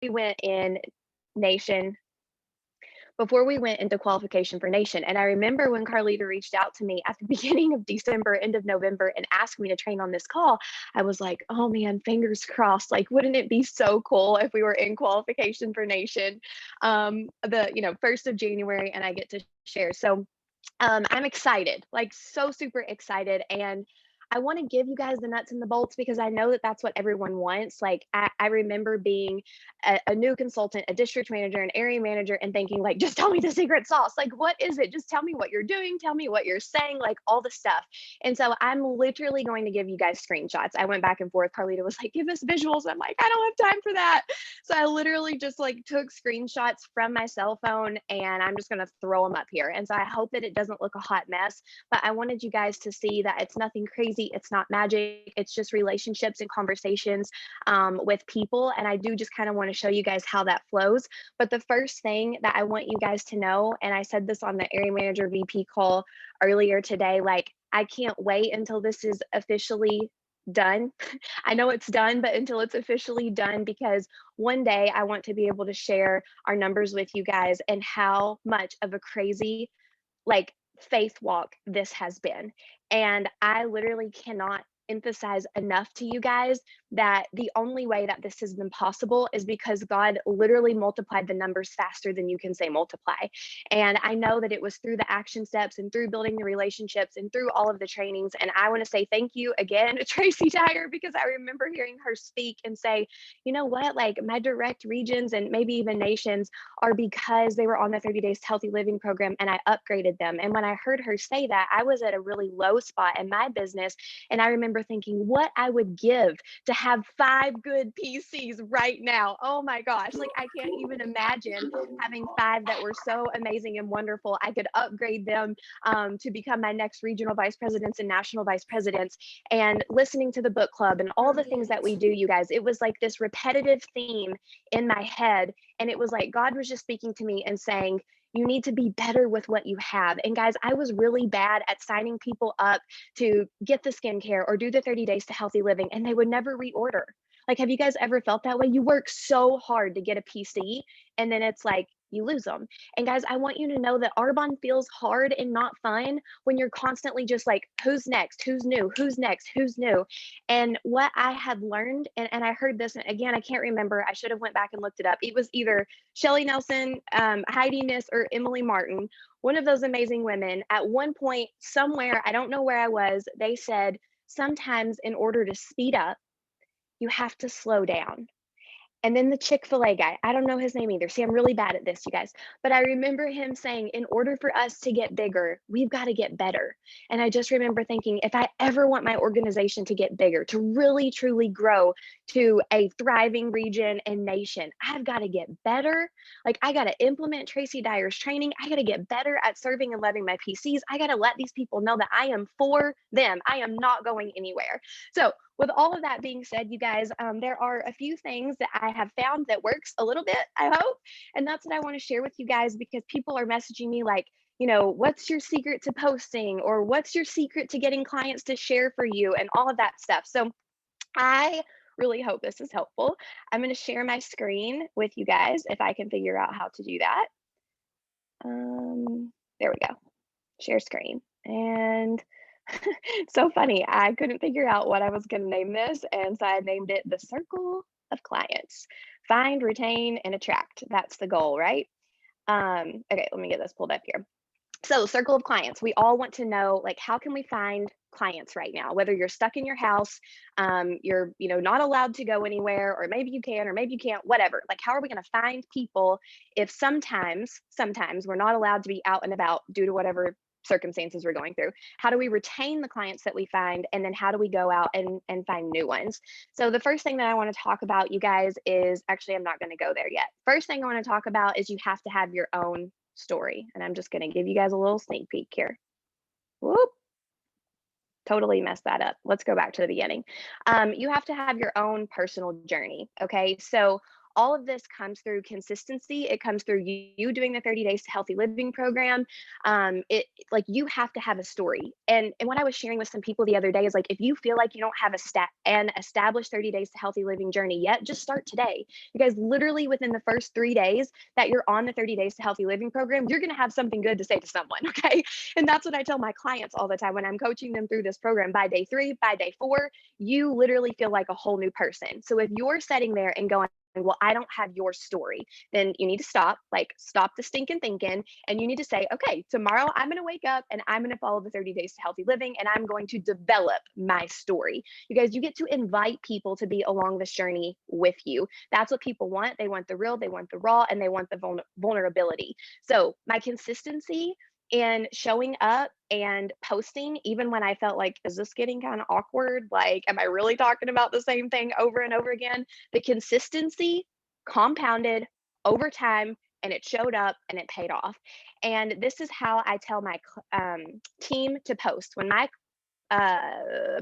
we went in nation before we went into qualification for nation. And I remember when Carlita reached out to me at the beginning of December, end of November, and asked me to train on this call, I was like, oh man, fingers crossed. Like, wouldn't it be so cool if we were in qualification for nation the 1st of January and I get to share. So I'm excited, like so super excited. And I want to give you guys the nuts and the bolts because I know that that's what everyone wants. Like, I remember being a new consultant, a district manager, an area manager, and thinking, like, just tell me the secret sauce. Like, what is it? Just tell me what you're doing. Tell me what you're saying, like all the stuff. And so I'm literally going to give you guys screenshots. I went back and forth. Carlita was like, give us visuals. I'm like, I don't have time for that. So I literally just like took screenshots from my cell phone and I'm just going to throw them up here. And so I hope that it doesn't look a hot mess, but I wanted you guys to see that it's nothing crazy. It's not magic. It's just relationships and conversations with people. And I do just kind of want to show you guys how that flows. But the first thing that I want you guys to know, and I said this on the area manager VP call earlier today, like, I can't wait until this is officially done. I know it's done, but until it's officially done, because one day I want to be able to share our numbers with you guys and how much of a crazy, like, faith walk this has been. And I literally cannot emphasize enough to you guys that the only way that this has been possible is because God literally multiplied the numbers faster than you can say multiply. And I know that it was through the action steps and through building the relationships and through all of the trainings. And I want to say thank you again to Tracy Dyer, because I remember hearing her speak and say, you know what, like my direct regions and maybe even nations are because they were on the 30 Days Healthy Living program and I upgraded them. And when I heard her say that, I was at a really low spot in my business. And I remember thinking what I would give to have 5 good PCs right now. Oh my gosh, like I can't even imagine having 5 that were so amazing and wonderful. I could upgrade them to become my next regional vice presidents and national vice presidents. And listening to the book club and all the things that we do, you guys, it was like this repetitive theme in my head. And it was like God was just speaking to me and saying, you need to be better with what you have. And guys, I was really bad at signing people up to get the skincare or do the 30 days to healthy living, and they would never reorder. Like, have you guys ever felt that way? You work so hard to get a PC, and then it's like you lose them. And guys, I want you to know that Arbonne feels hard and not fun when you're constantly just like, who's next? Who's new? Who's next? Who's new? And what I have learned, and I heard this, and again, I can't remember. I should have went back and looked it up. It was either Shelly Nelson, Heidi Niss, or Emily Martin, one of those amazing women. At one point, somewhere, I don't know where I was, they said, sometimes in order to speed up, you have to slow down. And then the Chick-fil-A guy, I don't know his name either. See, I'm really bad at this, you guys. But I remember him saying, in order for us to get bigger, we've got to get better. And I just remember thinking, if I ever want my organization to get bigger, to really, truly grow to a thriving region and nation, I've got to get better. Like, I got to implement Tracy Dyer's training. I got to get better at serving and loving my PCs. I got to let these people know that I am for them. I am not going anywhere. So with all of that being said, you guys, there are a few things that I have found that works a little bit, I hope. And that's what I want to share with you guys, because people are messaging me like, what's your secret to posting, or what's your secret to getting clients to share for you, and all of that stuff. So I really hope this is helpful. I'm going to share my screen with you guys if I can figure out how to do that. There we go. Share screen. And so funny, I couldn't figure out what I was going to name this, and so I named it the Circle of Clients. Find, retain, and attract. That's the goal, right? Okay, let me get this pulled up here. So, circle of clients. We all want to know, like, how can we find clients right now? Whether you're stuck in your house, you're not allowed to go anywhere, or maybe you can, or maybe you can't, whatever. Like, how are we going to find people if sometimes we're not allowed to be out and about due to whatever circumstances we're going through? How do we retain the clients that we find, and then how do we go out and find new ones? So the first thing that I want to talk about, you guys, is actually, I'm not going to go there yet. First thing I want to talk about is you have to have your own story, and I'm just going to give you guys a little sneak peek here. Whoop, totally messed that up. Let's go back to the beginning. You have to have your own personal journey. Okay, so all of this comes through consistency. It comes through you doing the 30 days to healthy living program. It like you have to have a story. And what I was sharing with some people the other day is like, if you feel like you don't have an established 30 days to healthy living journey yet, just start today. You guys, literally within the first 3 days that you're on the 30 days to healthy living program, you're going to have something good to say to someone. Okay. And that's what I tell my clients all the time when I'm coaching them through this program. By day 3, by day 4, you literally feel like a whole new person. So if you're sitting there and going, well, I don't have your story, then you need to stop the stinking thinking. And you need to say, okay, tomorrow I'm going to wake up and I'm going to follow the 30 days to healthy living and I'm going to develop my story. You guys, you get to invite people to be along this journey with you. That's what people want. They want the real, they want the raw, and they want the vulnerability. So my consistency and showing up and posting, even when I felt like, is this getting kind of awkward? Like, am I really talking about the same thing over and over again? The consistency compounded over time and it showed up and it paid off. And this is how I tell my team to post. When my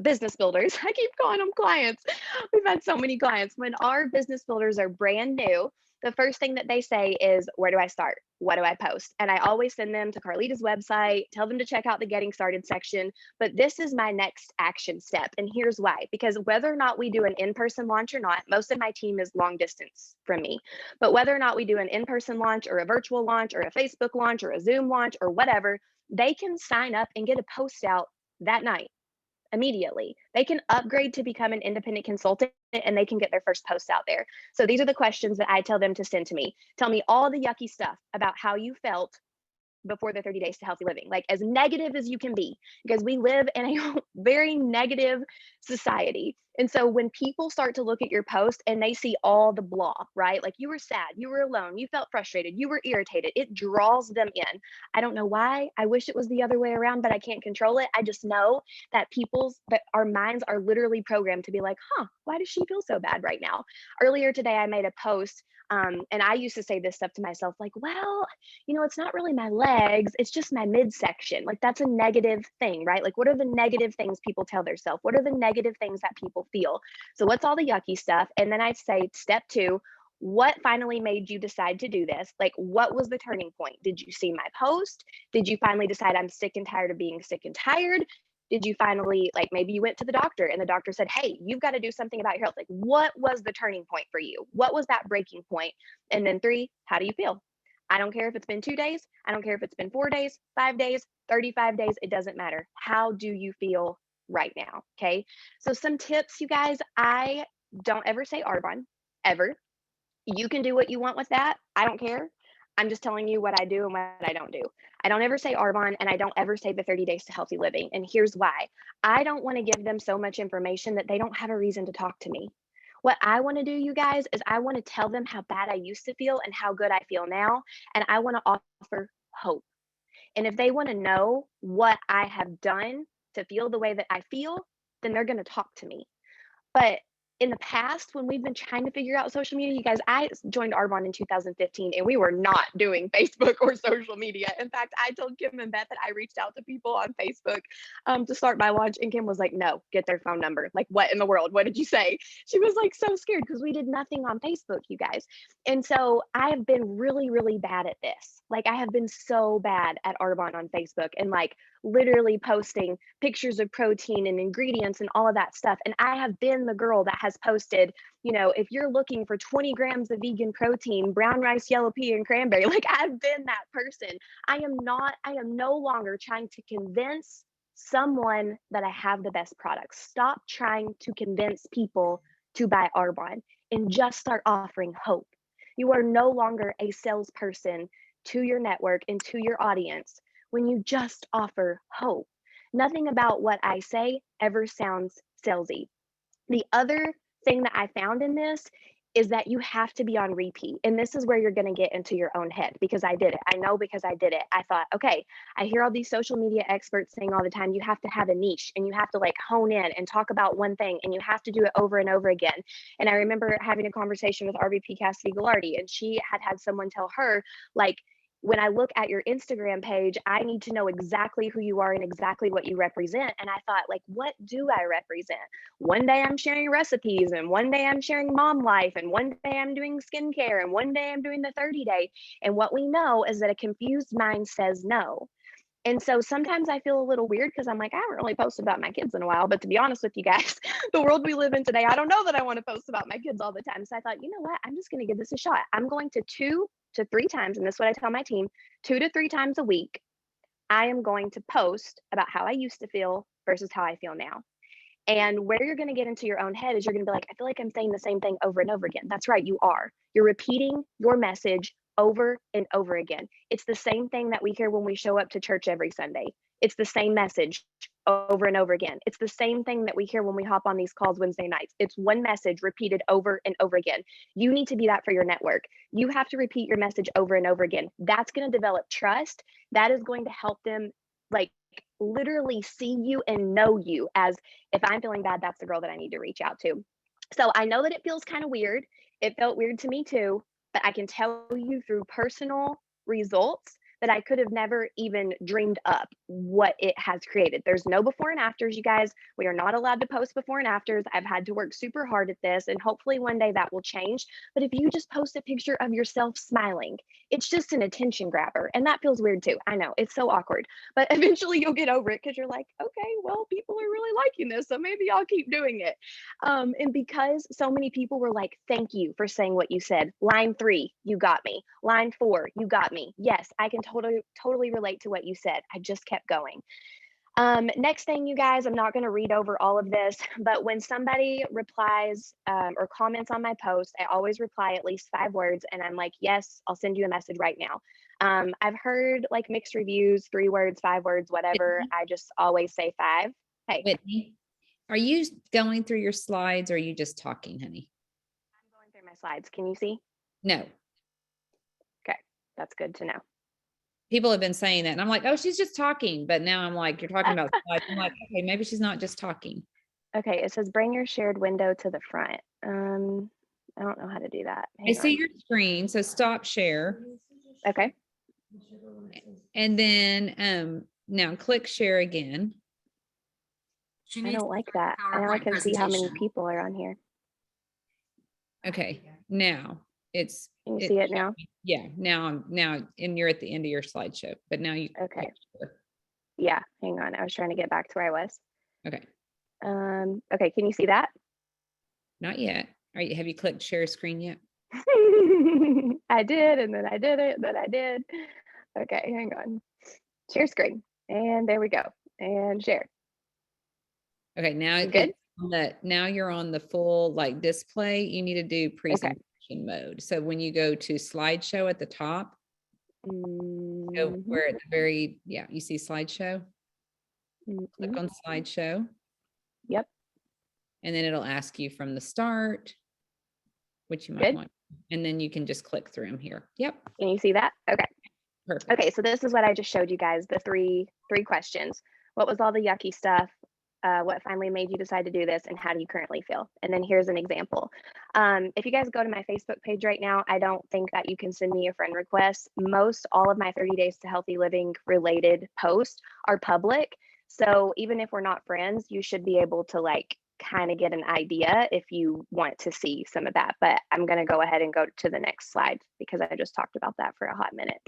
business builders, I keep calling them clients. We've had so many clients. When our business builders are brand new, the first thing that they say is, where do I start? What do I post? And I always send them to Carlita's website, tell them to check out the getting started section. But this is my next action step. And here's why, because whether or not we do an in-person launch or not, most of my team is long distance from me. But whether or not we do an in-person launch or a virtual launch or a Facebook launch or a Zoom launch or whatever, they can sign up and get a post out that night immediately. They can upgrade to become an independent consultant and they can get their first post out there. So these are the questions that I tell them to send to me. Tell me all the yucky stuff about how you felt before the 30 days to healthy living, like as negative as you can be, because we live in a very negative society. And so when people start to look at your post and they see all the blah, right? Like you were sad, you were alone, you felt frustrated, you were irritated, it draws them in. I don't know why. I wish it was the other way around, but I can't control it. I just know that our minds are literally programmed to be like, why does she feel so bad right now? Earlier today, I made a post and I used to say this stuff to myself, like, well, it's not really my legs, it's just my midsection. Like that's a negative thing, right? Like what are the negative things people tell themselves? What are the negative things that people feel? So what's all the yucky stuff? And then I'd say step 2, what finally made you decide to do this? Like what was the turning point? Did you see my post? Did you finally decide I'm sick and tired of being sick and tired? Did you finally, like maybe you went to the doctor and the doctor said, hey, you've got to do something about your health? Like what was the turning point for you? What was that breaking point? And then 3, how do you feel? I don't care if it's been 2 days. I don't care if it's been 4 days, 5 days, 35 days. It doesn't matter. How do you feel right now? Okay. So some tips, you guys, I don't ever say Arbonne, ever. You can do what you want with that. I don't care. I'm just telling you what I do and what I don't do. I don't ever say Arbonne and I don't ever say the 30 days to healthy living. And here's why. I don't want to give them so much information that they don't have a reason to talk to me. What I want to do, you guys, is I want to tell them how bad I used to feel and how good I feel now. And I want to offer hope. And if they want to know what I have done to feel the way that I feel, then they're going to talk to me. But in the past, when we've been trying to figure out social media, you guys, I joined Arbonne in 2015 and we were not doing Facebook or social media. In fact, I told Kim and Beth that I reached out to people on Facebook to start my launch. And Kim was like, no, get their phone number. Like, what in the world? What did you say? She was like so scared because we did nothing on Facebook, you guys. And so I have been really, really bad at this. Like, I have been so bad at Arbonne on Facebook and like literally posting pictures of protein and ingredients and all of that stuff. And I have been the girl that has posted, if you're looking for 20 grams of vegan protein, brown rice, yellow pea, and cranberry, like I've been that person. I am no longer trying to convince someone that I have the best products. Stop trying to convince people to buy Arbonne and just start offering hope. You are no longer a salesperson to your network and to your audience when you just offer hope. Nothing about what I say ever sounds salesy. The other thing that I found in this is that you have to be on repeat. And this is where you're going to get into your own head because I did it. I know because I did it. I thought, okay, I hear all these social media experts saying all the time, you have to have a niche and you have to like hone in and talk about one thing and you have to do it over and over again. And I remember having a conversation with RVP Cassidy Gallardi and she had someone tell her like, when I look at your Instagram page, I need to know exactly who you are and exactly what you represent. And I thought, like, what do I represent? One day I'm sharing recipes, and one day I'm sharing mom life, and one day I'm doing skincare, and one day I'm doing the 30-day. And what we know is that a confused mind says no. And so sometimes I feel a little weird because I'm like, I haven't really posted about my kids in a while. But to be honest with you guys, the world we live in today, I don't know that I want to post about my kids all the time. So I thought, you know what? I'm just going to give this a shot. I'm going to 2 to 3 times, and this is what I tell my team, 2 to 3 times a week, I am going to post about how I used to feel versus how I feel now. And where you're going to get into your own head is you're going to be like, I feel like I'm saying the same thing over and over again. That's right, you are. You're repeating your message over and over again. It's the same thing that we hear when we show up to church every Sunday. It's the same message over and over again. It's the same thing that we hear when we hop on these calls Wednesday nights. It's one message repeated over and over again. You need to be that for your network. You have to repeat your message over and over again. That's going to develop trust. That is going to help them, like, literally see you and know you as, if I'm feeling bad, that's the girl that I need to reach out to. So I know that it feels kind of weird. It felt weird to me too, but I can tell you through personal results that I could have never even dreamed up what it has created. There's no before and afters, you guys. We are not allowed to post before and afters. I've had to work super hard at this, and hopefully one day that will change. But if you just post a picture of yourself smiling, it's just an attention grabber. And that feels weird too. I know, it's so awkward, but eventually you'll get over it because you're like, okay, well, people are really liking this, so maybe I'll keep doing it. And because so many people were like, thank you for saying what you said. Line 3, you got me. Line 4, you got me. Yes, I can totally relate to what you said. I just kept going. Next thing, you guys, I'm not going to read over all of this, but when somebody replies or comments on my post, I always reply at least 5 words, and I'm like, yes, I'll send you a message right now. I've heard like mixed reviews, 3 words, 5 words, whatever. I just always say 5. Hey, Whitney, are you going through your slides or are you just talking, honey? I'm going through my slides. Can you see? No. Okay, that's good to know. People have been saying that, and I'm like, oh, she's just talking. But now I'm like, you're talking about slides. I'm like, okay, maybe she's not just talking. Okay, it says bring your shared window to the front. I don't know how to do that. I see your screen, so stop share. Okay. And then now click share again. I don't like that. Now I can see how many people are on here. Okay, now it's. Can you see it now? Yeah, now, and you're at the end of your slideshow, but now you. Okay. Yeah, hang on. I was trying to get back to where I was. Okay. Okay, can you see that? Not yet. Have you clicked share screen yet? I did, and then I did it, then I did. Okay, hang on. Share screen. And there we go. And share. Okay, now good. Now you're on the full like display. You need to do presentation mode. So when you go to slideshow at the top, so we're at the very, you see slideshow. Click on slideshow. Yep. And then it'll ask you from the start, which you might want. And then you can just click through them here. Yep. Can you see that? Okay. Perfect. Okay, so this is what I just showed you guys, the three questions. What was all the yucky stuff? What finally made you decide to do this, and how do you currently feel? And then here's an example. If you guys go to my Facebook page right now, I don't think that you can send me a friend request. Most all of my 30 days to healthy living related posts are public. So even if we're not friends, you should be able to like kind of get an idea if you want to see some of that. But I'm going to go ahead and go to the next slide because I just talked about that for a hot minute.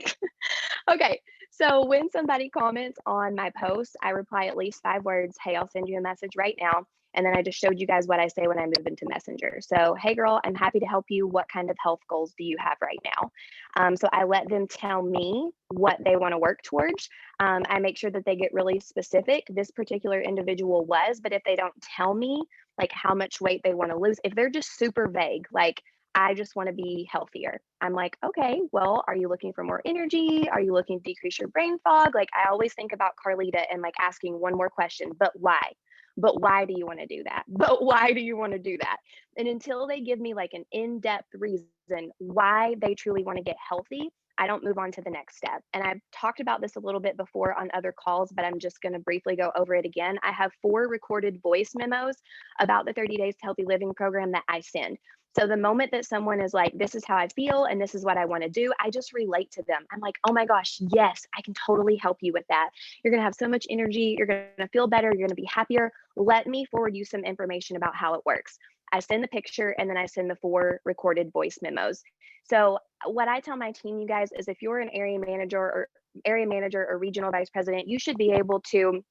Okay, so when somebody comments on my post, I reply at least 5 words. Hey, I'll send you a message right now. And then I just showed you guys what I say when I move into Messenger. So, hey girl, I'm happy to help you. What kind of health goals do you have right now? So I let them tell me what they want to work towards. I make sure that they get really specific. This particular individual was, but if they don't tell me like how much weight they want to lose, if they're just super vague, like I just want to be healthier. I'm like, okay, well, are you looking for more energy? Are you looking to decrease your brain fog? Like I always think about Carlita and like asking one more question, but why? But why do you want to do that? But why do you want to do that? And until they give me like an in-depth reason why they truly want to get healthy, I don't move on to the next step. And I've talked about this a little bit before on other calls, but I'm just going to briefly go over it again. I have 4 recorded voice memos about the 30 Days to Healthy Living program that I send. So the moment that someone is like, this is how I feel and this is what I want to do, I just relate to them. I'm like, oh my gosh, yes, I can totally help you with that. You're going to have so much energy. You're going to feel better. You're going to be happier. Let me forward you some information about how it works. I send the picture and then I send the 4 recorded voice memos. So what I tell my team, you guys, is if you're an area manager or regional vice president, you should be able to,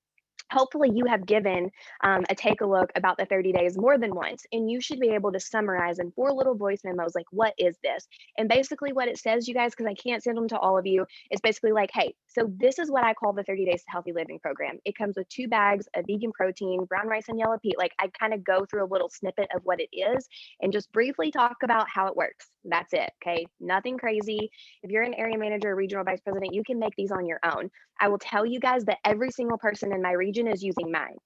hopefully you have given a take a look about the 30 days more than once, and you should be able to summarize in 4 little voice memos, like, what is this? And basically what it says, you guys, because I can't send them to all of you, is basically like, hey, so this is what I call the 30 Days to Healthy Living program. It comes with 2 bags of vegan protein, brown rice, and yellow pea. Like, I kind of go through a little snippet of what it is and just briefly talk about how it works. That's it. Okay. Nothing crazy. If you're an area manager or regional vice president, you can make these on your own. I will tell you guys that every single person in my region is using mine.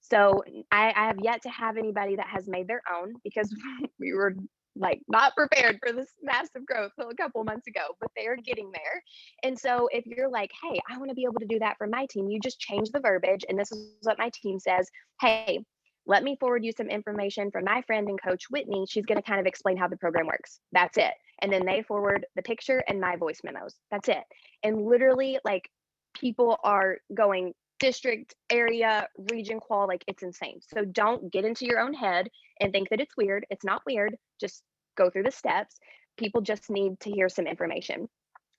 So I have yet to have anybody that has made their own, because we were like not prepared for this massive growth till a couple months ago, but they are getting there. And so if you're like, hey, I want to be able to do that for my team, you just change the verbiage. And this is what my team says. Hey, let me forward you some information from my friend and coach, Whitney. She's going to kind of explain how the program works. That's it. And then they forward the picture and my voice memos. That's it. And literally, like, people are going district, area, region, qual, like, it's insane. So don't get into your own head and think that it's weird. It's not weird. Just go through the steps. People just need to hear some information.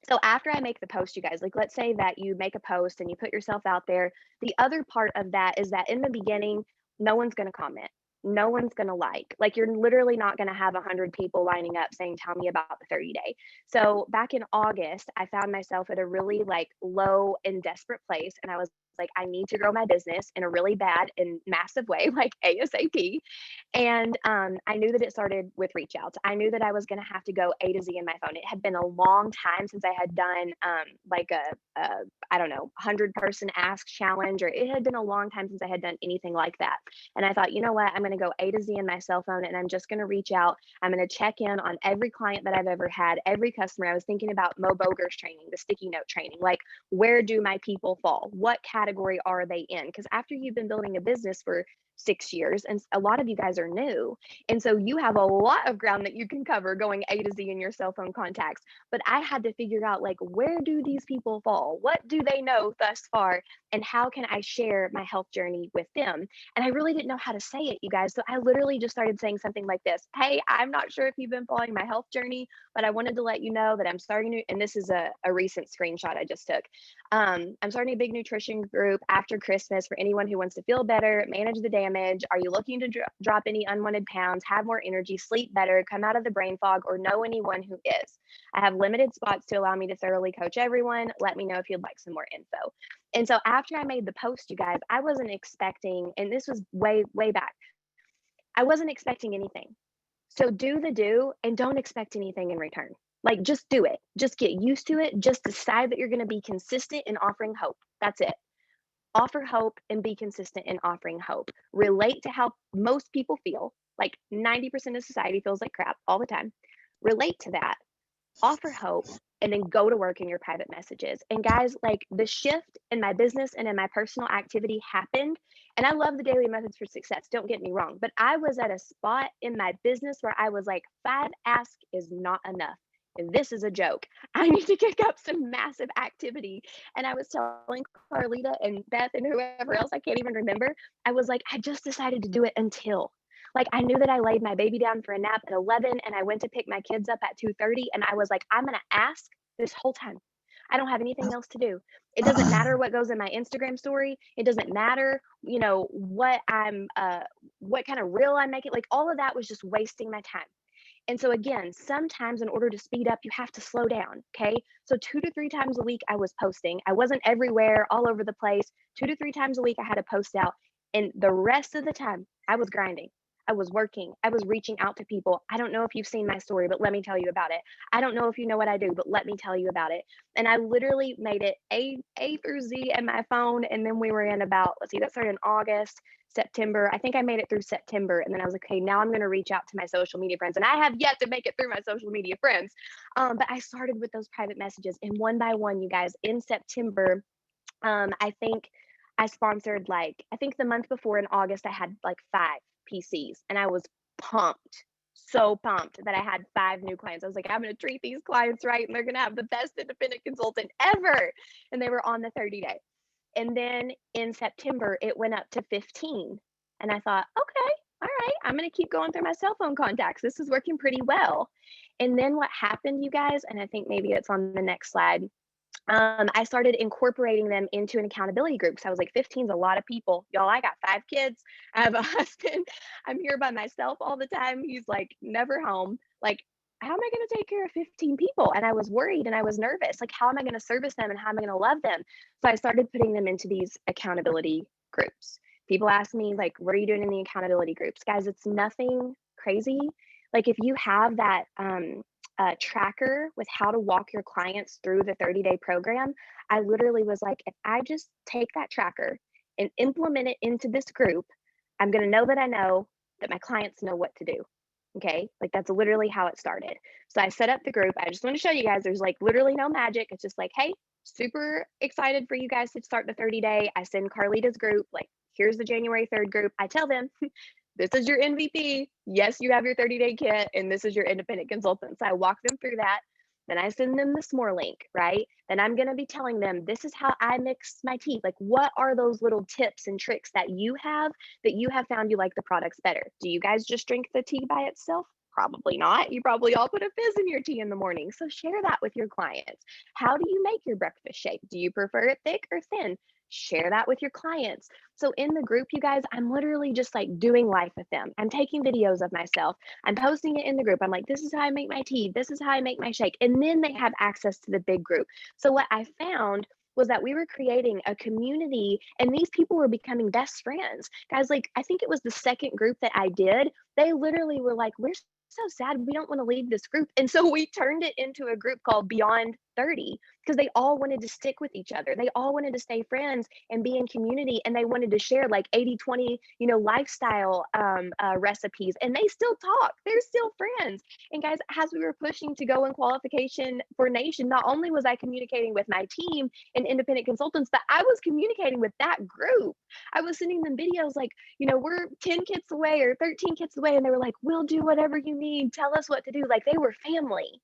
So after I make the post, you guys, like, let's say that you make a post and you put yourself out there. The other part of that is that in the beginning, no one's going to comment. No one's going to like, you're literally not going to have 100 people lining up saying, tell me about the 30 day. So back in August, I found myself at a really like low and desperate place. And I was like, I need to grow my business in a really bad and massive way, like ASAP. And I knew that it started with reach outs. I knew that I was going to have to go A to Z in my phone. It had been a long time since I had done like a I don't know, 100-person ask challenge, or it had been a long time since I had done anything like that. And I thought, you know what, I'm going to go A to Z in my cell phone and I'm just going to reach out. I'm going to check in on every client that I've ever had, every customer. I was thinking about Mo Boger's training, the sticky note training, like, where do my people fall? What category are they in? Because after you've been building a business for 6 years, and a lot of you guys are new, and so you have a lot of ground that you can cover going A to Z in your cell phone contacts. But I had to figure out, like, where do these people fall? What do they know thus far? And how can I share my health journey with them? And I really didn't know how to say it, you guys. So I literally just started saying something like this: hey, I'm not sure if you've been following my health journey, but I wanted to let you know that I'm starting to, and this is a recent screenshot I just took. I'm starting a big nutrition group after Christmas for anyone who wants to feel better, manage the damage. Are you looking to drop any unwanted pounds, have more energy, sleep better, come out of the brain fog, or know anyone who is? I have limited spots to allow me to thoroughly coach everyone. Let me know if you'd like some more info. And so after I made the post, you guys, I wasn't expecting, and this was way, way back, I wasn't expecting anything. So do the do and don't expect anything in return. Like, just do it. Just get used to it. Just decide that you're going to be consistent in offering hope. That's it. Offer hope and be consistent in offering hope. Relate to how most people feel. Like 90% of society feels like crap all the time. Relate to that. Offer hope, and then go to work in your private messages. And guys, like, the shift in my business and in my personal activity happened. And I love the daily methods for success. Don't get me wrong. But I was at a spot in my business where I was like, 5 ask is not enough. And this is a joke. I need to kick up some massive activity. And I was telling Carlita and Beth and whoever else, I can't even remember. I was like, I just decided to do it until. Like, I knew that I laid my baby down for a nap at 11 and I went to pick my kids up at 2:30, and I was like, I'm going to ask this whole time. I don't have anything else to do. It doesn't matter what goes in my Instagram story. It doesn't matter, what what kind of reel I make it. Like, all of that was just wasting my time. And so again, sometimes in order to speed up, you have to slow down. Okay. So 2 to 3 times a week I was posting. I wasn't everywhere, all over the place. 2 to 3 times a week I had a post out. And the rest of the time I was grinding. I was working. I was reaching out to people. I don't know if you've seen my story, but let me tell you about it. I don't know if you know what I do, but let me tell you about it. And I literally made it A through Z in my phone. And then we were in about, let's see, that started in August, September. I think I made it through September. And then I was like, okay, now I'm going to reach out to my social media friends. And I have yet to make it through my social media friends. But I started with those private messages. And one by one, you guys, in September, I think I sponsored I think the month before in August, I had like 5 PCs and I was pumped, so pumped that I had 5 new clients. I was like, I'm going to treat these clients right and they're going to have the best independent consultant ever. And they were on the 30-day. And then in September, it went up to 15. And I thought, okay, all right, I'm going to keep going through my cell phone contacts. This is working pretty well. And then what happened, you guys, and I think maybe it's on the next slide, I started incorporating them into an accountability group. So I was like, 15 is a lot of people. Y'all, I got 5 kids. I have a husband. I'm here by myself all the time. He's like never home. Like, how am I going to take care of 15 people? And I was worried and I was nervous. Like, how am I going to service them and how am I going to love them? So I started putting them into these accountability groups. People ask me, like, what are you doing in the accountability groups? Guys, it's nothing crazy. Like, if you have that, tracker with how to walk your clients through the 30-day program, I literally was like, if I just take that tracker and implement it into this group, I'm going to know that I know that my clients know what to do. Okay. Like that's literally how it started. So I set up the group. I just want to show you guys there's like literally no magic. It's just like, hey, super excited for you guys to start the 30-day. I send Carlita's group, like, here's the January 3rd group. I tell them, this is your MVP. Yes, you have your 30-day kit, and this is your independent consultant. So I walk them through that. Then I send them the s'more link, right? Then I'm going to be telling them, this is how I mix my tea. Like, what are those little tips and tricks that you have found you like the products better? Do you guys just drink the tea by itself? Probably not. You probably all put a fizz in your tea in the morning. So share that with your clients. How do you make your breakfast shake? Do you prefer it thick or thin? Share that with your clients. So in the group, you guys, I'm literally just like doing life with them. I'm taking videos of myself. I'm posting it in the group. I'm like, this is how I make my tea. This is how I make my shake. And then they have access to the big group. So what I found was that we were creating a community and these people were becoming best friends. Guys, like, I think it was the second group that I did. They literally were like, we're so sad. We don't want to leave this group. And so we turned it into a group called Beyond 30 because they all wanted to stick with each other. They all wanted to stay friends and be in community. And they wanted to share like 80-20, lifestyle recipes. And they still talk. They're still friends. And guys, as we were pushing to go in qualification for Nation, not only was I communicating with my team and independent consultants, but I was communicating with that group. I was sending them videos like, we're 10 kits away or 13 kits away. And they were like, we'll do whatever you need. Tell us what to do. Like they were family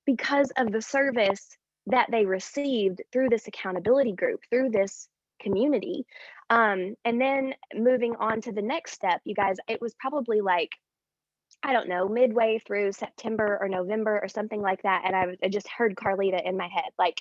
because of the service that they received through this accountability group, through this community. And then moving on to the next step, you guys, it was probably like, I don't know, midway through September or November or something like that. And I just heard Carlita in my head, like,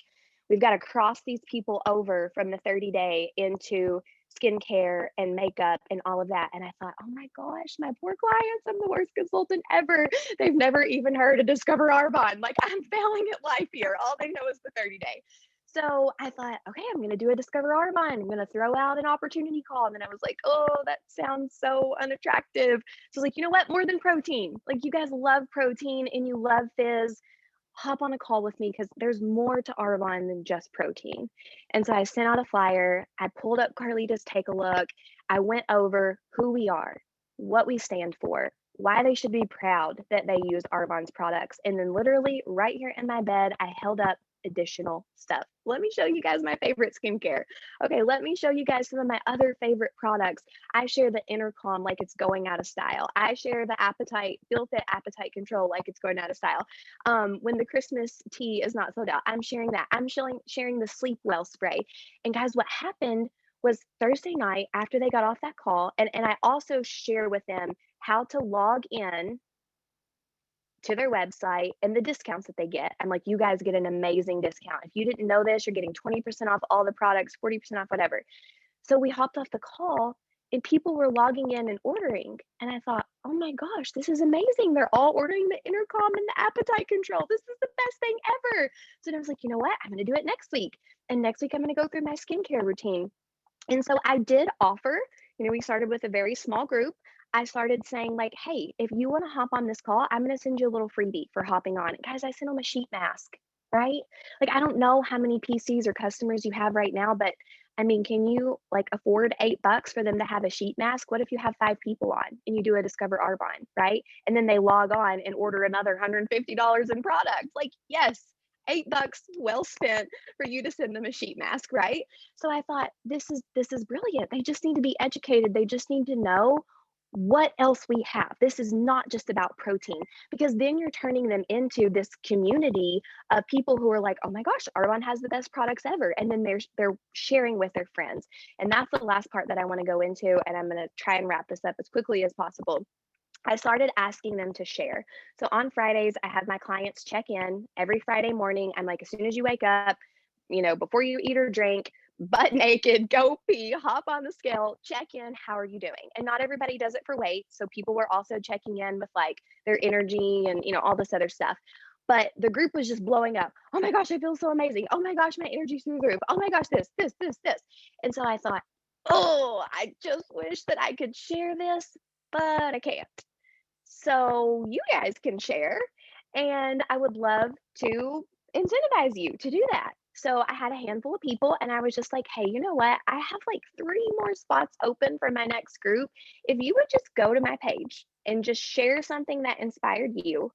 we've got to cross these people over from the 30-day into skincare and makeup and all of that. And I thought, oh my gosh, my poor clients, I'm the worst consultant ever. They've never even heard of Discover Arbonne. Like I'm failing at life here. All they know is the 30-day. So I thought, okay, I'm going to do a Discover Arbonne. I'm going to throw out an opportunity call. And then I was like, oh, that sounds so unattractive. So I was like, you know what? More than protein. Like you guys love protein and you love fizz. Hop on a call with me because there's more to Arbonne than just protein. And so I sent out a flyer. I pulled up Carlita's Take a Look. I went over who we are, what we stand for, why they should be proud that they use Arbonne's products. And then literally right here in my bed, I held up additional stuff. Let me show you guys my favorite skincare. Okay, let me show you guys some of my other favorite products. I share the Intercom like it's going out of style. I share the Appetite, Feel Fit Appetite Control like it's going out of style. When the Christmas tea is not sold out, I'm sharing that. I'm sharing the Sleep Well spray. And guys, what happened was Thursday night after they got off that call, and I also share with them how to log in to their website and the discounts that they get. I'm like, you guys get an amazing discount. If you didn't know this, you're getting 20% off all the products, 40% off, whatever. So we hopped off the call and people were logging in and ordering. And I thought, oh my gosh, this is amazing. They're all ordering the Intercom and the Appetite Control. This is the best thing ever. So I was like, you know what? I'm going to do it next week. And next week, I'm going to go through my skincare routine. And so I did offer, we started with a very small group. I started saying like, "Hey, if you wanna hop on this call, I'm gonna send you a little freebie for hopping on." Guys, I sent them a sheet mask, right? Like, I don't know how many PCs or customers you have right now, but I mean, can you like afford $8 for them to have a sheet mask? What if you have 5 people on and you do a Discover Arbonne, right? And then they log on and order another $150 in products. Like, yes, $8 well spent for you to send them a sheet mask, right? So I thought this is brilliant. They just need to be educated. They just need to know what else we have. This is not just about protein, because then you're turning them into this community of people who are like, "Oh my gosh, Arbonne has the best products ever." And then they're sharing with their friends. And that's the last part that I want to go into, and I'm going to try and wrap this up as quickly as possible. I started asking them to share. So on Fridays, I have my clients check in every Friday morning. I'm like, as soon as you wake up, before you eat or drink, butt naked, go pee, hop on the scale, check in. How are you doing? And not everybody does it for weight. So people were also checking in with like their energy and, all this other stuff. But the group was just blowing up. Oh my gosh, I feel so amazing. Oh my gosh, my energy's through the roof. Oh my gosh, this. And so I thought, oh, I just wish that I could share this, but I can't. So you guys can share, and I would love to incentivize you to do that. So I had a handful of people, and I was just like, hey, you know what? I have like 3 more spots open for my next group. If you would just go to my page and just share something that inspired you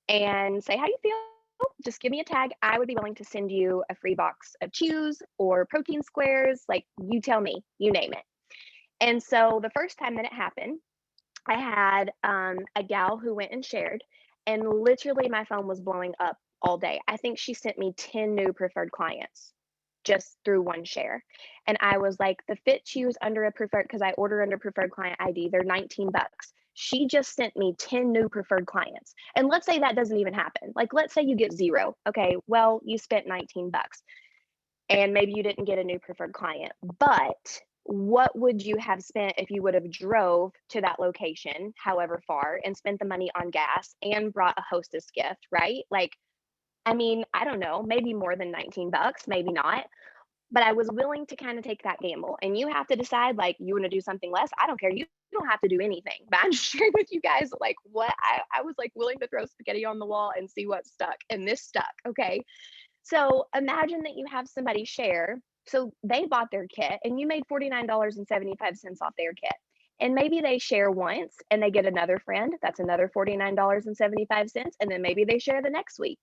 and say how you feel, just give me a tag. I would be willing to send you a free box of chews or protein squares. Like, you tell me, you name it. And so the first time that it happened, I had a gal who went and shared, and literally my phone was blowing up all day. I think she sent me 10 new preferred clients just through one share. And I was like, the fit shoes under a preferred, because I order under preferred client ID, they're $19. She just sent me 10 new preferred clients. And let's say that doesn't even happen. Like, let's say you get 0. Okay, well, you spent $19 and maybe you didn't get a new preferred client, but what would you have spent if you would have drove to that location, however far, and spent the money on gas and brought a hostess gift, right? Like, I mean, I don't know, maybe more than $19, maybe not, but I was willing to kind of take that gamble. And you have to decide, like, you want to do something less. I don't care. You don't have to do anything. But I'm just sharing with you guys, like, what I was like willing to throw spaghetti on the wall and see what stuck. And this stuck. Okay. So imagine that you have somebody share. So they bought their kit and you made $49.75 off their kit. And maybe they share once and they get another friend. That's another $49.75. And then maybe they share the next week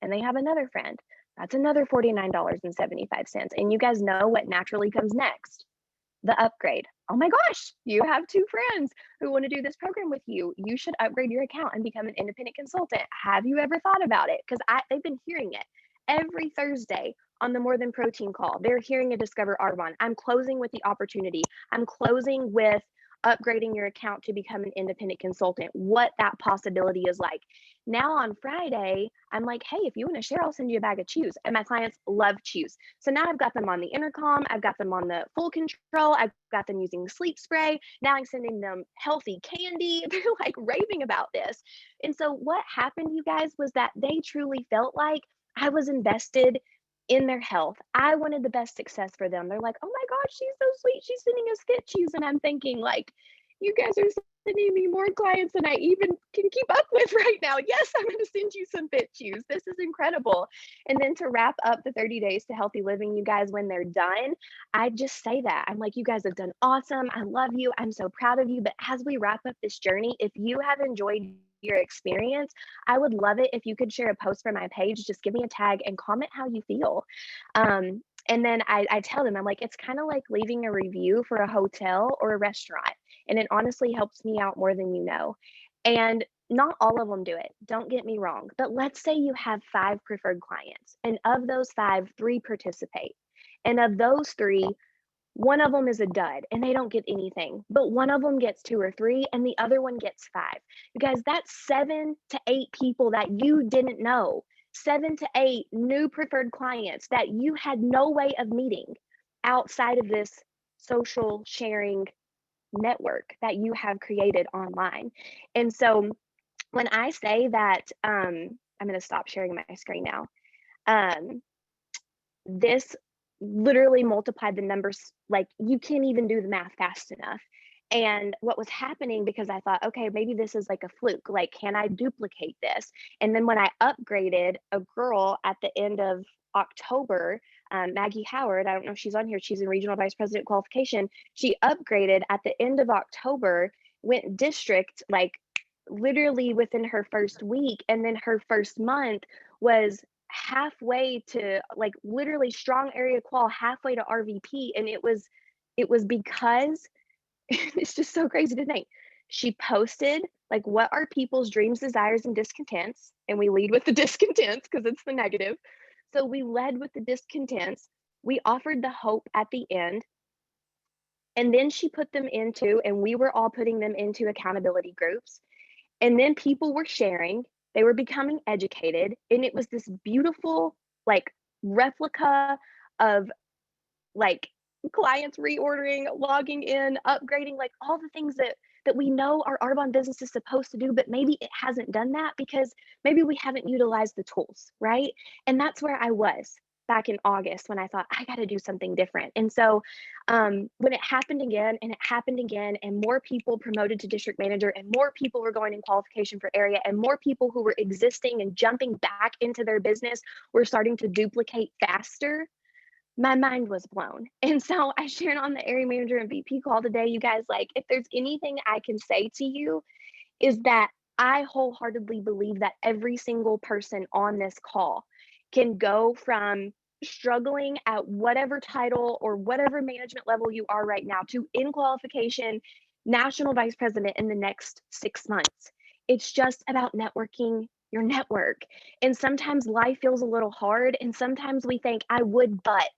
and they have another friend. That's another $49.75. And you guys know what naturally comes next: the upgrade. Oh my gosh, you have 2 friends who want to do this program with you. You should upgrade your account and become an independent consultant. Have you ever thought about it? Because they've been hearing it every Thursday on the More Than Protein call. They're hearing a Discover Arbonne. I'm closing with the opportunity. I'm closing with upgrading your account to become an independent consultant, what that possibility is like. Now on Friday, I'm like, hey, if you want to share, I'll send you a bag of chews. And my clients love chews. So now I've got them on the intercom. I've got them on the full control. I've got them using sleep spray. Now I'm sending them healthy candy. They're like raving about this. And so what happened, you guys, was that they truly felt like I was invested in their health. I wanted the best success for them. They're like, oh my gosh, she's so sweet. She's sending us fit chews. And I'm thinking, like, you guys are sending me more clients than I even can keep up with right now. Yes, I'm going to send you some fit chews. This is incredible. And then to wrap up the 30 days to healthy living, you guys, when they're done, I just say that. I'm like, you guys have done awesome. I love you. I'm so proud of you. But as we wrap up this journey, if you have enjoyed your experience, I would love it if you could share a post for my page. Just give me a tag and comment how you feel. And then I tell them, I'm like, it's kind of like leaving a review for a hotel or a restaurant. And it honestly helps me out more than you know. And not all of them do it. Don't get me wrong. But let's say you have 5 preferred clients, and of those 5, 3 participate. And of those 3, one of them is a dud and they don't get anything, but one of them gets 2 or 3 and the other one gets 5. You guys, that's 7 to 8 people that you didn't know. 7 to 8 new preferred clients that you had no way of meeting outside of this social sharing network that you have created online. And so when I say that, I'm going to stop sharing my screen now. Um, this literally multiplied the numbers, like, you can't even do the math fast enough. And what was happening, because I thought, okay, maybe this is like a fluke. Like, can I duplicate this? And then when I upgraded a girl at the end of October, Maggie Howard, I don't know if she's on here, she's in regional vice president qualification. She upgraded at the end of October, went district, like literally within her first week. And then her first month was halfway to, like, literally strong area qual, halfway to RVP. And it was because it's just so crazy to think. She posted, like, what are people's dreams, desires, and discontents? And we lead with the discontents because it's the negative. So we led with the discontents. We offered the hope at the end. And then she put them into, and we were all putting them into accountability groups. And then people were sharing, they were becoming educated. And it was this beautiful, like, replica of, like, clients reordering, logging in, upgrading, like all the things that we know our Arbonne business is supposed to do, but maybe it hasn't done that because maybe we haven't utilized the tools, right? And that's where I was back in August when I thought I got to do something different. And so when it happened again and it happened again, and more people promoted to district manager, and more people were going in qualification for area, and more people who were existing and jumping back into their business were starting to duplicate faster, my mind was blown. And so I shared on the area manager and VP call today, you guys, like, if there's anything I can say to you, is that I wholeheartedly believe that every single person on this call can go from struggling at whatever title or whatever management level you are right now to in qualification, national vice president in the next 6 months. It's just about networking your network. And sometimes life feels a little hard. And sometimes we think, I would, but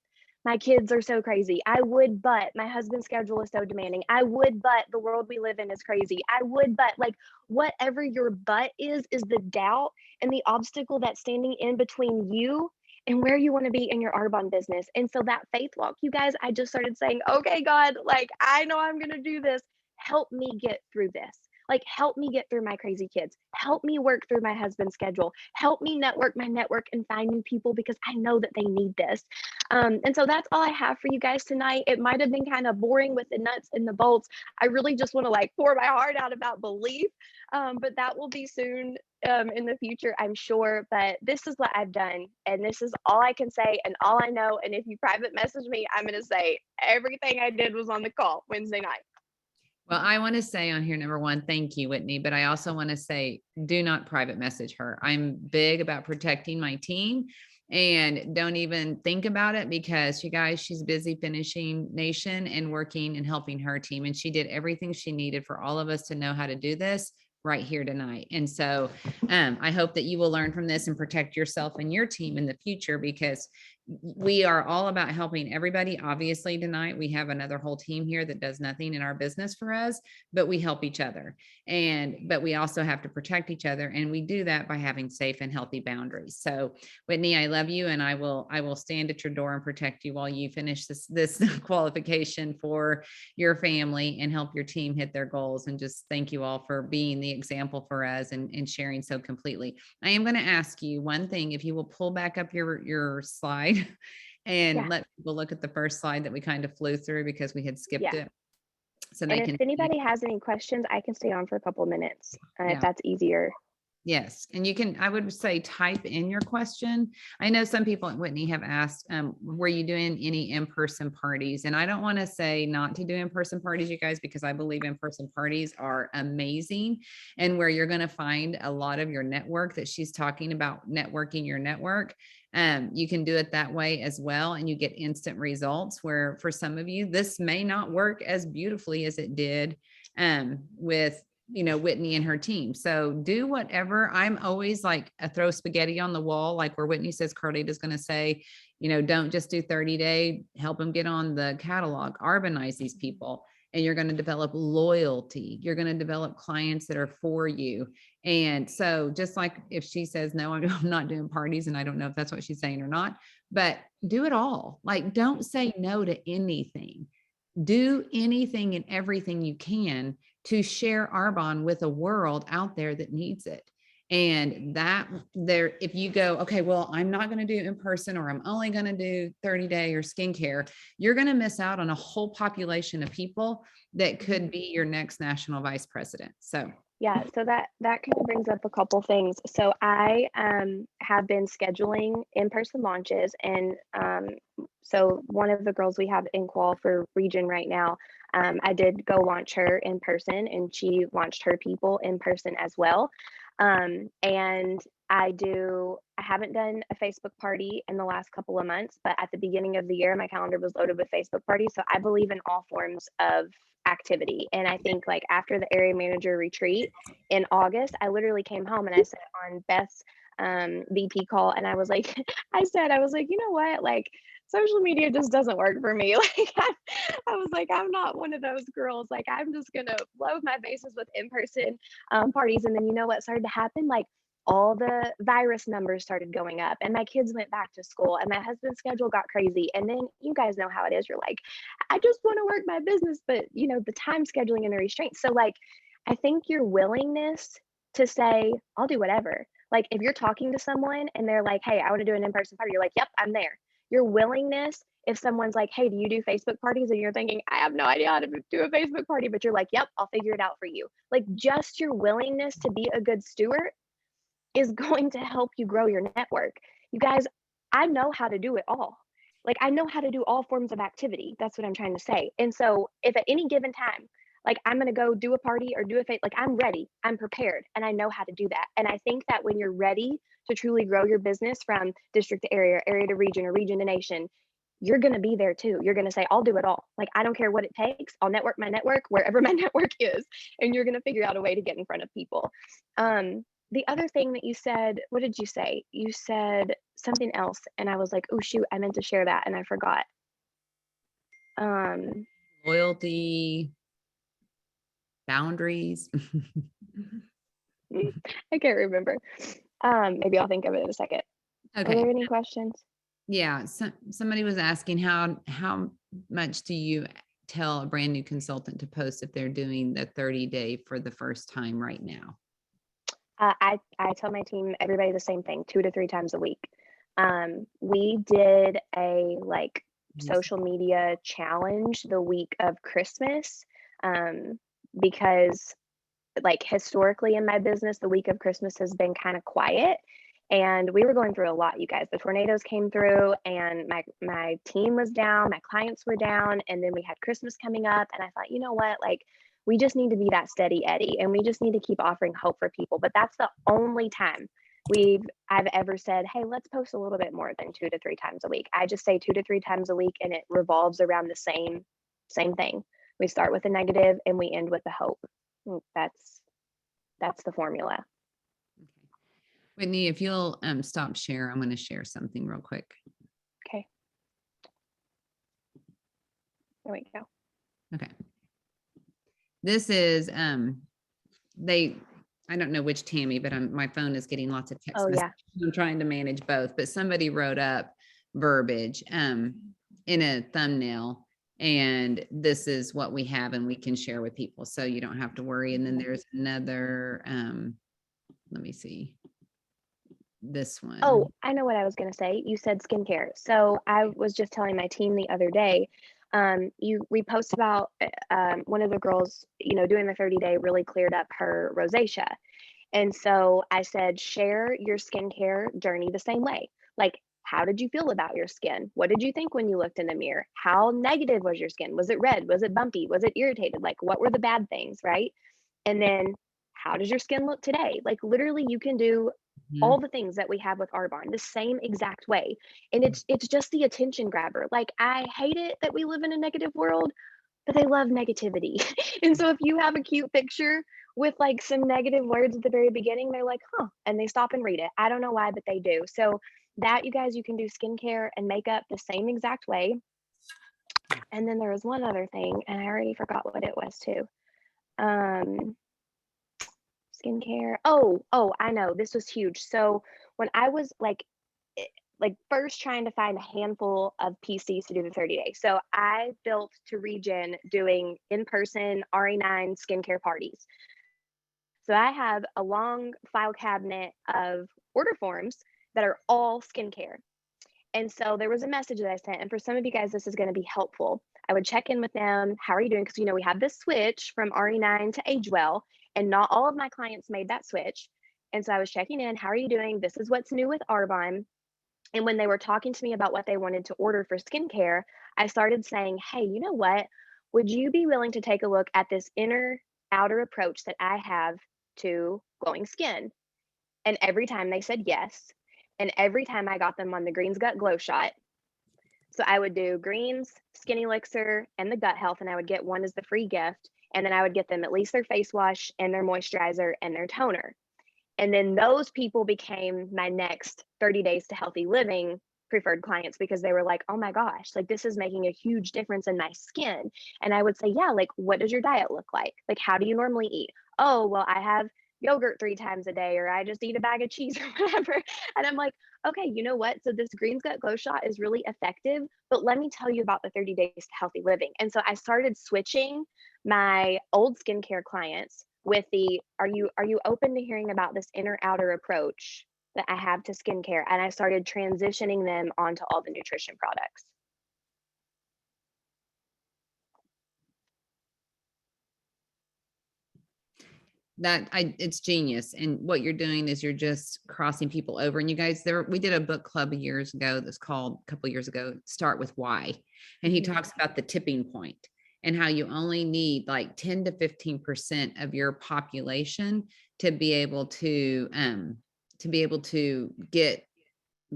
my kids are so crazy. I would, but my husband's schedule is so demanding. I would, but the world we live in is crazy. I would, but, like, whatever your but is the doubt and the obstacle that's standing in between you and where you want to be in your Arbonne business. And so that faith walk, you guys, I just started saying, okay, God, like, I know I'm going to do this. Help me get through this. Like, help me get through my crazy kids. Help me work through my husband's schedule. Help me network my network and find new people because I know that they need this. And so that's all I have for you guys tonight. It might have been kind of boring with the nuts and the bolts. I really just want to, like, pour my heart out about belief, but that will be soon in the future, I'm sure. But this is what I've done, and this is all I can say and all I know. And if you private message me, I'm going to say everything I did was on the call Wednesday night. Well, I want to say on here, number one, thank you, Whitney. But I also want to say, do not private message her. I'm big about protecting my team, and don't even think about it, because you guys, she's busy finishing Nation and working and helping her team. And she did everything she needed for all of us to know how to do this right here tonight. And so I hope that you will learn from this and protect yourself and your team in the future, because we are all about helping everybody. Obviously, tonight we have another whole team here that does nothing in our business for us, but we help each other. But we also have to protect each other. And we do that by having safe and healthy boundaries. So Whitney, I love you. And I will stand at your door and protect you while you finish this qualification for your family and help your team hit their goals. And just thank you all for being the example for us and sharing so completely. I am going to ask you one thing. If you will pull back up your slide and let people look at the first slide that we kind of flew through because we had skipped it. So and if anybody has any questions, I can stay on for a couple of minutes if that's easier. Yes. And you can, I would say, type in your question. I know some people at Whitney have asked, were you doing any in-person parties? And I don't want to say not to do in-person parties, you guys, because I believe in-person parties are amazing and where you're going to find a lot of your network that she's talking about, networking your network. You can do it that way as well. And you get instant results where for some of you, this may not work as beautifully as it did with Whitney and her team. So do whatever. I'm always like a throw spaghetti on the wall, like where Whitney says Carlita's going to say, don't just do 30-day, help them get on the catalog, Arbonize these people. And you're going to develop loyalty. You're going to develop clients that are for you. And so just like if she says, no, I'm not doing parties, and I don't know if that's what she's saying or not, but do it all. Like, don't say no to anything. Do anything and everything you can to share Arbonne with a world out there that needs it. And that there, if you go, okay, well, I'm not going to do in person, or I'm only going to do 30-day or skincare, you're going to miss out on a whole population of people that could be your next national vice president. So yeah, so that kind of brings up a couple things. So I have been scheduling in-person launches, and so one of the girls we have in qual for region right now, I did go launch her in person, and she launched her people in person as well. And I haven't done a Facebook party in the last couple of months, but at the beginning of the year, my calendar was loaded with Facebook parties. So I believe in all forms of activity. And I think like after the area manager retreat in August, I literally came home and I said on Beth's VP call, and I was like, I was like, you know what? Like, social media just doesn't work for me. Like, I was like, I'm not one of those girls. Like, I'm just gonna load my bases with in-person parties. And then you know what started to happen? Like, all the virus numbers started going up, and my kids went back to school, and my husband's schedule got crazy. And then you guys know how it is. You're like, I just want to work my business, but you know, the time scheduling and the restraints. So like, I think your willingness to say, I'll do whatever. Like if you're talking to someone and they're like, hey, I want to do an in-person party, you're like, yep, I'm there. Your willingness, if someone's like, hey, do you do Facebook parties? And you're thinking, I have no idea how to do a Facebook party, but you're like, yep, I'll figure it out for you. Like just your willingness to be a good steward is going to help you grow your network. You guys, I know how to do it all. Like I know how to do all forms of activity. That's what I'm trying to say. And so if at any given time, like I'm going to go do a party or do a face, like I'm ready, I'm prepared, and I know how to do that. And I think that when you're ready to truly grow your business from district to area, area to region, or region to nation, you're going to be there too. You're going to say, I'll do it all. Like, I don't care what it takes. I'll network my network wherever my network is. And you're going to figure out a way to get in front of people. The other thing that you said, what did you say? You said something else. And I was like, oh, shoot, I meant to share that and I forgot. Loyalty, boundaries. I can't remember. Maybe I'll think of it in a second. Okay. Are there any questions? Yeah. Somebody was asking how much do you tell a brand new consultant to post if they're doing the 30-day for the first time right now? I tell my team, everybody the same thing, 2 to 3 times a week. We did a like social media challenge the week of Christmas, because like historically in my business, the week of Christmas has been kind of quiet. And we were going through a lot, you guys. The tornadoes came through and my team was down, my clients were down, and then we had Christmas coming up. And I thought, you know what, like we just need to be that steady Eddie, and we just need to keep offering hope for people. But that's the only time I've ever said, hey, let's post a little bit more than 2 to 3 times a week. I just say 2 to 3 times a week, and it revolves around the same thing. We start with a negative and we end with the hope. That's the formula. Whitney, if you'll stop share, I'm going to share something real quick. Okay. There we go. Okay. This is I don't know which Tammy, but my phone is getting lots of text messages. Yeah. I'm trying to manage both, but somebody wrote up verbiage in a thumbnail, and this is what we have and we can share with people, so you don't have to worry. And then there's another let me see. This one. Oh, I know what I was going to say. You said skincare. So I was just telling my team the other day, we post about one of the girls, you know, doing the 30-day really cleared up her rosacea. And so I said, share your skincare journey the same way. Like, how did you feel about your skin? What did you think when you looked in the mirror? How negative was your skin? Was it red? Was it bumpy? Was it irritated? Like, what were the bad things, right? And then how does your skin look today? Like, literally, you can do all the things that we have with Arbonne the same exact way. And it's just the attention grabber. Like, I hate it that we live in a negative world, but they love negativity. And so if you have a cute picture with like some negative words at the very beginning, they're like, huh, and they stop and read it. I don't know why, but they do. So that, you guys, you can do skincare and makeup the same exact way. And then there was one other thing, and I already forgot what it was too. Skincare. Oh, I know, this was huge. So when I was like first trying to find a handful of PCs to do the 30 days. So I built to region doing in-person RE9 skincare parties. So I have a long file cabinet of order forms that are all skincare. And so there was a message that I sent, and for some of you guys, this is going to be helpful. I would check in with them. How are you doing? Because, you know, we have this switch from RE9 to Age Well, and not all of my clients made that switch. And so I was checking in. How are you doing? This is what's new with Arbonne. And when they were talking to me about what they wanted to order for skincare, I started saying, hey, you know what? Would you be willing to take a look at this inner outer approach that I have to glowing skin? And every time they said yes. And every time I got them on the Greens Gut Glow Shot. So I would do Greens, Skin Elixir, and the Gut Health, and I would get one as the free gift. And then I would get them at least their face wash and their moisturizer and their toner. And then those people became my next 30 days to healthy living preferred clients because they were like, oh my gosh, like this is making a huge difference in my skin. And I would say, yeah, like what does your diet look like? Like, how do you normally eat? Oh, well, I have yogurt 3 times a day, or I just eat a bag of cheese or whatever. And I'm like, okay, you know what? So this Greens Gut Glow Shot is really effective, but let me tell you about the 30 days to healthy living. And so I started switching my old skincare clients with the are you open to hearing about this inner outer approach that I have to skincare? And I started transitioning them onto all the nutrition products. It's genius. And what you're doing is you're just crossing people over. And you guys, we did a book club years ago that's called, a couple of years ago, Start With Why. And he talks about the tipping point and how you only need like 10 to 15% of your population to be able to get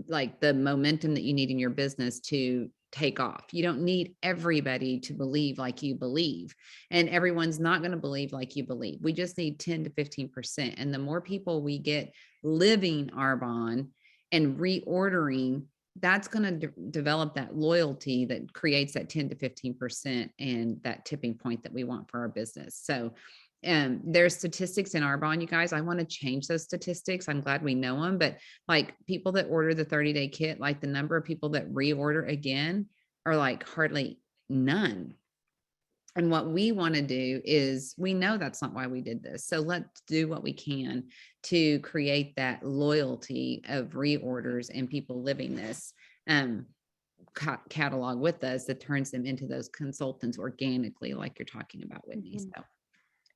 like the momentum that you need in your business to take off. You don't need everybody to believe like you believe, and everyone's not going to believe like you believe. We just need 10 to 15%. And the more people we get living Arbonne and reordering, that's going to develop that loyalty that creates that 10 to 15% and that tipping point that we want for our business. So there's statistics in Arbonne, you guys. I want to change those statistics. I'm glad we know them, but like people that order the 30-day kit, like the number of people that reorder again are like hardly none. And what we want to do is, we know that's not why we did this. So let's do what we can to create that loyalty of reorders and people living this catalog with us that turns them into those consultants organically, like you're talking about, Whitney. So.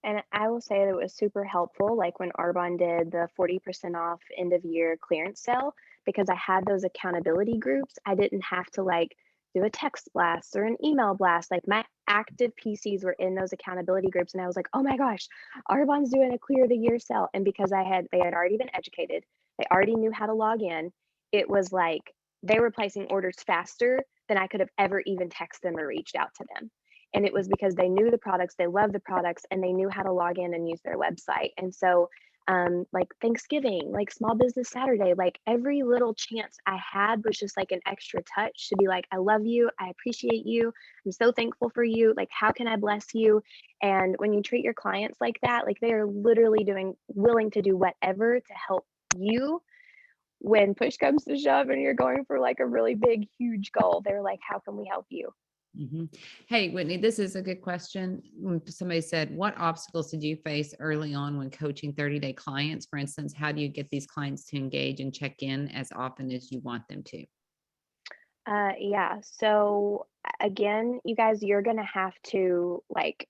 And I will say that it was super helpful, like when Arbonne did the 40% off end of year clearance sale, because I had those accountability groups. I didn't have to like do a text blast or an email blast. Like my active PCs were in those accountability groups. And I was like, oh my gosh, Arbonne's doing a clear the year sale. And because they had already been educated, they already knew how to log in. It was like they were placing orders faster than I could have ever even texted them or reached out to them. And it was because they knew the products, they loved the products, and they knew how to log in and use their website. And so like Thanksgiving, like Small Business Saturday, like every little chance I had was just like an extra touch to be like, I love you, I appreciate you, I'm so thankful for you, like how can I bless you? And when you treat your clients like that, like they are literally willing to do whatever to help you. When push comes to shove and you're going for like a really big huge goal, they're like, how can we help you? Mm-hmm. Hey, Whitney, this is a good question. Somebody said, what obstacles did you face early on when coaching 30-day clients? For instance, how do you get these clients to engage and check in as often as you want them to? Yeah. So again, you guys, you're gonna have to like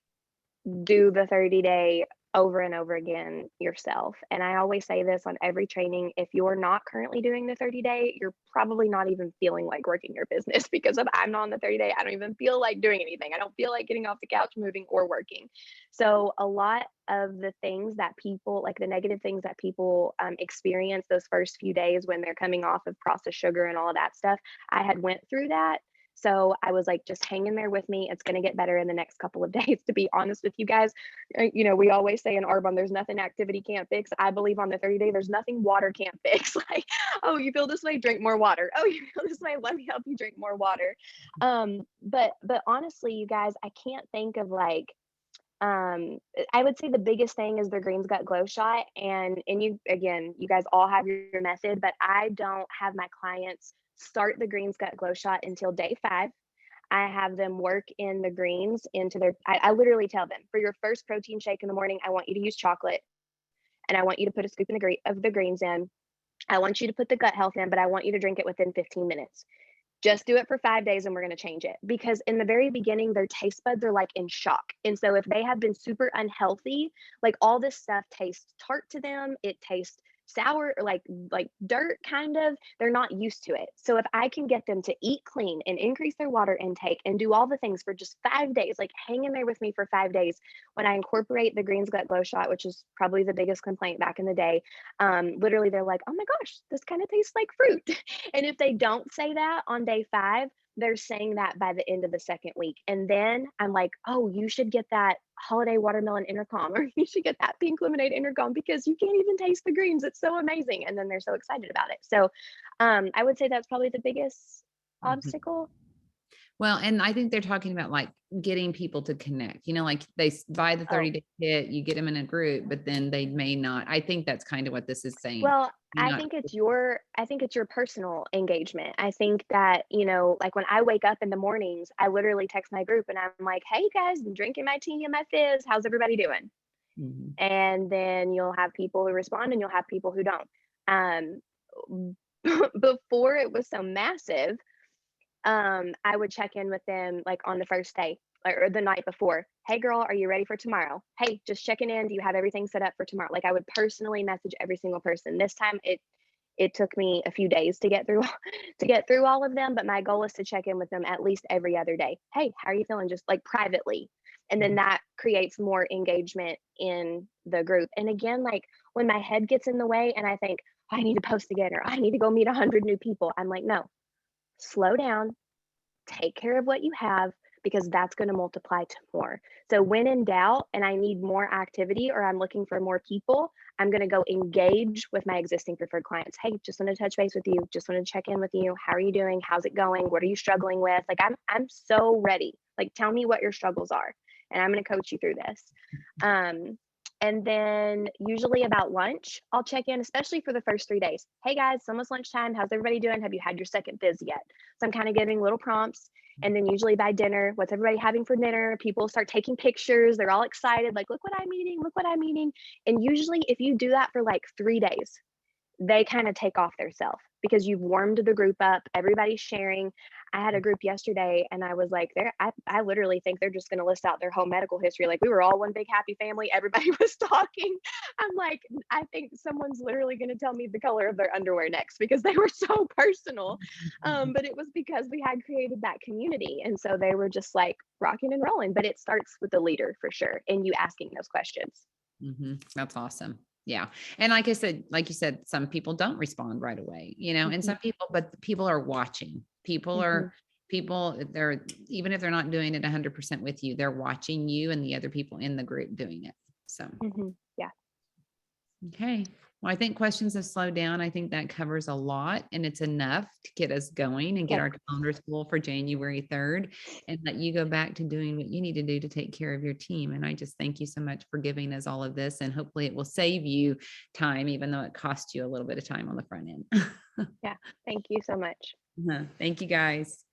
do the 30-day over and over again yourself. And I always say this on every training, if you're not currently doing the 30-day, you're probably not even feeling like working your business, because if I'm not on the 30-day, I don't even feel like doing anything. I don't feel like getting off the couch, moving, or working. So a lot of the things that people, like the negative things that people experience those first few days when they're coming off of processed sugar and all of that stuff, I had went through that. So I was like, just hang in there with me. It's going to get better in the next couple of days, to be honest with you guys. You know, we always say in Arbonne, there's nothing activity can't fix. I believe on the 30-day, there's nothing water can't fix. Like, oh, you feel this way, drink more water. Oh, you feel this way, let me help you drink more water. But honestly, you guys, I can't think of like, I would say the biggest thing is the Greens Gut Glow Shot. And you, again, you guys all have your method, but I don't have my clients start the Greens Gut Glow Shot until day 5. I have them work in the greens into I literally tell them, for your first protein shake in the morning, I want you to use chocolate. and I want you to put a scoop in of the greens in. I want you to put the gut health in, but I want you to drink it within 15 minutes. Just do it for 5 days and we're going to change it. Because in the very beginning, their taste buds are like in shock. And so if they have been super unhealthy, like all this stuff tastes tart to them, it tastes sour or like dirt kind of. They're not used to it. So if I can get them to eat clean and increase their water intake and do all the things for just 5 days, like hang in there with me for 5 days, when I incorporate the greens gut glow shot, which is probably the biggest complaint back in the day, literally they're like, oh my gosh, this kind of tastes like fruit. And if they don't say that on day 5, they're saying that by the end of the second week. And then I'm like, oh, you should get that holiday watermelon intercom, or you should get that pink lemonade intercom because you can't even taste the greens. It's so amazing. And then they're so excited about it. So I would say that's probably the biggest Mhm. obstacle. Well, and I think they're talking about like getting people to connect, like buy the Oh, 30-day kit, you get them in a group, but then they may not. I think that's kind of what this is saying. well, May not. I think it's your personal engagement. I think that, like when I wake up in the mornings, I literally text my group and I'm like, "Hey guys, I'm drinking my tea and my fizz. How's everybody doing?" Mhm. And then you'll have people who respond and you'll have people who don't. Before it was so massive, I would check in with them like on the first day or the night before. Hey girl, are you ready for tomorrow? Hey, just checking in. Do you have everything set up for tomorrow? Like I would personally message every single person. This time it took me a few days to get through to get through all of them, but my goal is to check in with them at least every other day. Hey, how are you feeling? Just like privately. And then Mhm. that creates more engagement in the group. And again, like when my head gets in the way and I think, "Oh, I need to post again or I need to go meet 100 new people," I'm like, no, slow down, take care of what you have because that's going to multiply to more. So when in doubt and I need more activity or I'm looking for more people, I'm going to go engage with my existing preferred clients. Hey, just want to touch base with you. Just want to check in with you. How are you doing? How's it going? What are you struggling with? Like I'm so ready. Like tell me what your struggles are and I'm going to coach you through this. Um and then usually about lunch, I'll check in, especially for the first 3 days. Hey guys, it's almost lunchtime. How's everybody doing? Have you had your second fizz yet? So I'm kind of giving little prompts. And then usually by dinner, what's everybody having for dinner? People start taking pictures. They're all excited, like, look what I'm eating, look what I'm eating. And usually, if you do that for like 3 days, they kind of take off their self because you've warmed the group up. Everybody's sharing. I had a group yesterday and I was like, I literally think they're just going to list out their whole medical history. Like we were all one big happy family. Everybody was talking. I'm like, I think someone's literally going to tell me the color of their underwear next because they were so personal. But it was because we had created that community. And so they were just like rocking and rolling. But it starts with the leader for sure. And you asking those questions. That's awesome. Yeah. And like I said, like you said, some people don't respond right away, and Mhm, some people, but people are watching. mhm, They're, even if they're not doing it 100% with you, they're watching you and the other people in the group doing it. So, mhm. Yeah. okay. Well, I think questions have slowed down. I think that covers a lot and it's enough to get us going and get Okay. our calendars full for January 3rd and let you go back to doing what you need to do to take care of your team. And I just thank you so much for giving us all of this. And hopefully it will save you time, even though it cost you a little bit of time on the front end. Yeah. Thank you so much. Thank you guys.